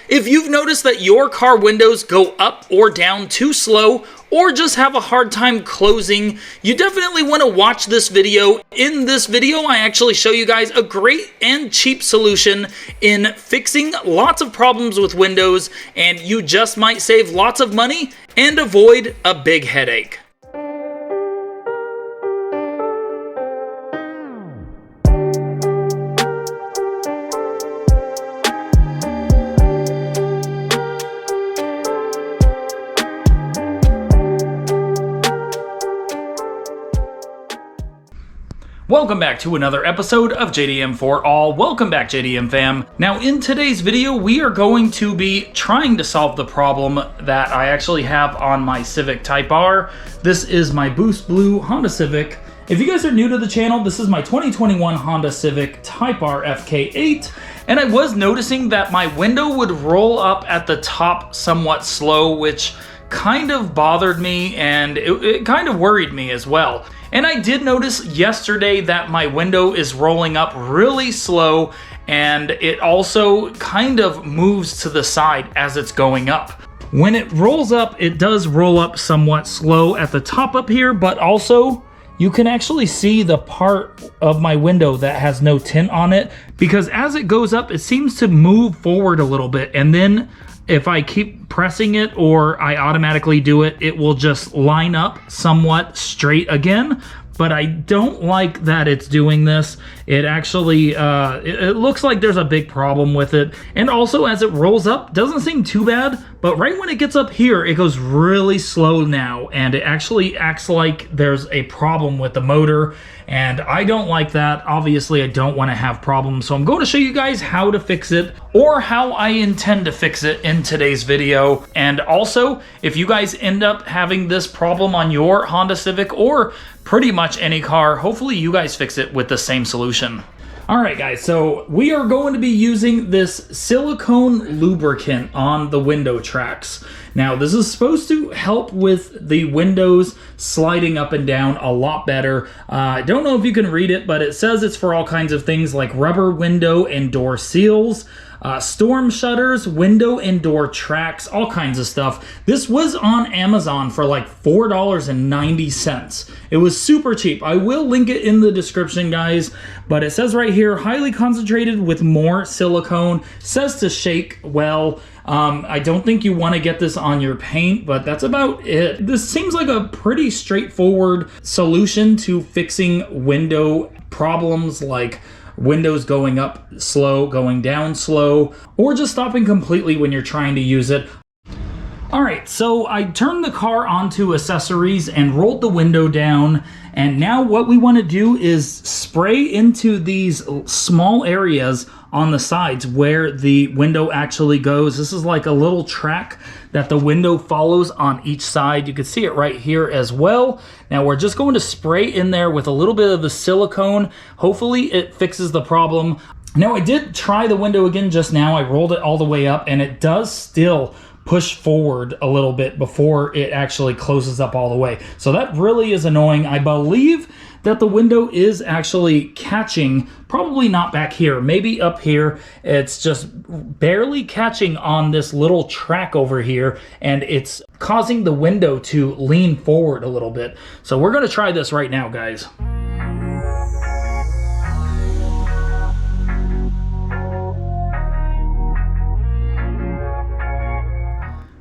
If you've noticed that your car windows go up or down too slow, or just have a hard time closing, you definitely want to watch this video. In this video, I actually show you guys a great and cheap solution in fixing lots of problems with windows, and you just might save lots of money and avoid a big headache. Welcome back to another episode of JDM for All. Welcome back, JDM fam. Now in today's video, we are going to be trying to solve the problem that I actually have on my Civic Type R. This is my Boost Blue Honda Civic. If you guys are new to the channel, this is my 2021 Honda Civic Type R FK8. And I was noticing that my window would roll up at the top somewhat slow, which kind of bothered me and it kind of worried me as well. And I did notice yesterday that my window is rolling up really slow, and it also kind of moves to the side as it's going up. When it rolls up, it does roll up somewhat slow at the top up here, but also you can actually see the part of my window that has no tint on it, because as it goes up, it seems to move forward a little bit, and then if I keep pressing it or I automatically do it, it will just line up somewhat straight again. But I don't like that it's doing this. It actually, it looks like there's a big problem with it. And also as it rolls up, doesn't seem too bad, but right when it gets up here, it goes really slow now. And it actually acts like there's a problem with the motor. And I don't like that. Obviously, I don't want to have problems. So I'm going to show you guys how to fix it, or how I intend to fix it in today's video. And also, if you guys end up having this problem on your Honda Civic or pretty much any car, hopefully you guys fix it with the same solution. All right, guys, so we are going to be using this silicone lubricant on the window tracks. Now, this is supposed to help with the windows sliding up and down a lot better. I don't know if you can read it, but it says it's for all kinds of things like rubber window and door seals, storm shutters, window and door tracks, all kinds of stuff. This was on Amazon for like $4.90. It was super cheap. I will link it in the description, guys, but it says right here, highly concentrated with more silicone, says to shake well. I don't think you want to get this on your paint, but that's about it. This seems like a pretty straightforward solution to fixing window problems like windows going up slow, going down slow, or just stopping completely when you're trying to use it. Alright, so I turned the car onto accessories and rolled the window down, and now what we want to do is spray into these small areas on the sides where the window actually goes. This is like a little track that the window follows on each side. You can see it right here as well. Now we're just going to spray in there with a little bit of the silicone. Hopefully it fixes the problem. Now I did try the window again just now. I rolled it all the way up and it does still push forward a little bit before it actually closes up all the way. So that really is annoying. I believe that the window is actually catching, probably not back here, maybe up here. It's just barely catching on this little track over here, and it's causing the window to lean forward a little bit. So we're gonna try this right now, guys.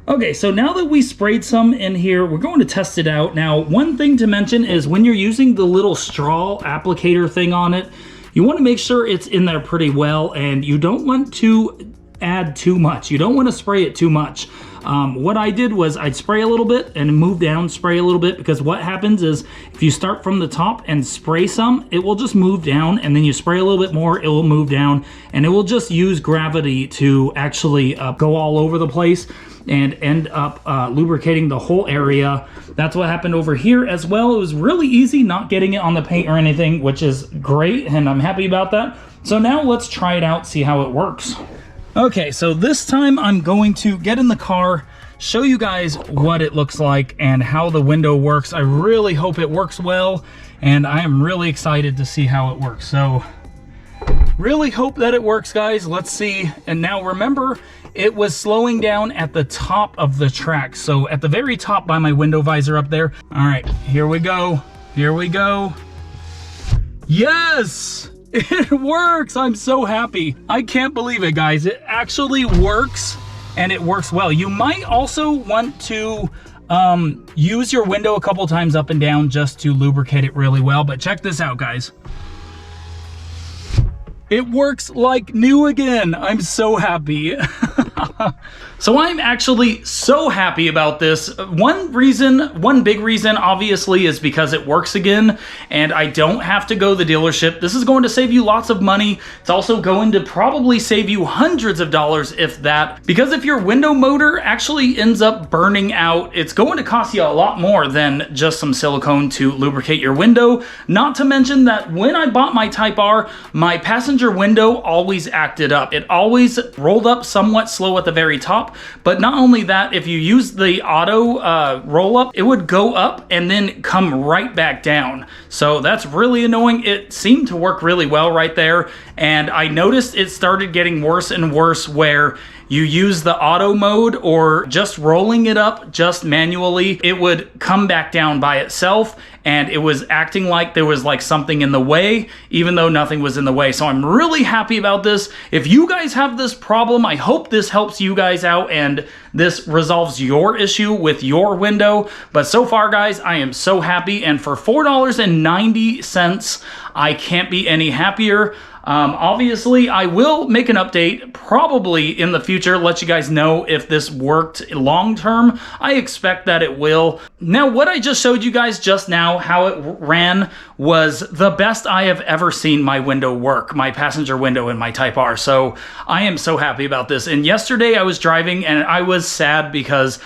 Okay, so now that we sprayed some in here, we're going to test it out. Now, one thing to mention is when you're using the little straw applicator thing on it, you want to make sure it's in there pretty well, and you don't want to add too much. You don't want to spray it too much. What I did was I'd spray a little bit and move down, spray a little bit, because what happens is if you start from the top and spray some, it will just move down, and then you spray a little bit more, it will move down, and it will just use gravity to actually go all over the place and end up lubricating the whole area. That's what happened over here as well. It was really easy not getting it on the paint or anything, which is great, and I'm happy about that. So now let's try it out, see how it works. Okay, so this time I'm going to get in the car, show you guys what it looks like and how the window works. I really hope it works well, and I am really excited to see how it works. So really hope that it works, guys. Let's see. And now remember, it was slowing down at the top of the track. So at the very top by my window visor up there. All right, here we go. Here we go. Yes, it works. I'm so happy. I can't believe it, guys. It actually works, and it works well. You might also want to use your window a couple times up and down just to lubricate it really well. But check this out, guys. It works like new again. I'm so happy. So I'm actually so happy about this. One big reason, obviously, is because it works again, and I don't have to go to the dealership. This is going to save you lots of money. It's also going to probably save you hundreds of dollars, if that, because if your window motor actually ends up burning out, it's going to cost you a lot more than just some silicone to lubricate your window. Not to mention that when I bought my Type R, my passenger window always acted up. It always rolled up somewhat slow at the very top. But not only that, if you use the auto roll up, it would go up and then come right back down. So that's really annoying. It seemed to work really well right there. And I noticed it started getting worse and worse where you use the auto mode or just rolling it up just manually, it would come back down by itself, and it was acting like there was like something in the way, even though nothing was in the way. So I'm really happy about this. If you guys have this problem, I hope this helps you guys out and this resolves your issue with your window. But so far, guys, I am so happy, and for $4.90, I can't be any happier. Obviously, I will make an update probably in the future, let you guys know if this worked long term. I expect that it will. Now, what I just showed you guys just now, how it ran, was the best I have ever seen my window work, my passenger window in my Type R. So I am so happy about this. And yesterday I was driving and I was sad because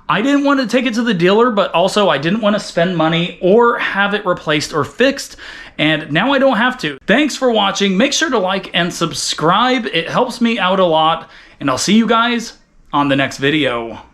I didn't want to take it to the dealer, but also I didn't want to spend money or have it replaced or fixed. And now I don't have to. Thanks for watching. Make sure to like and subscribe. It helps me out a lot. And I'll see you guys on the next video.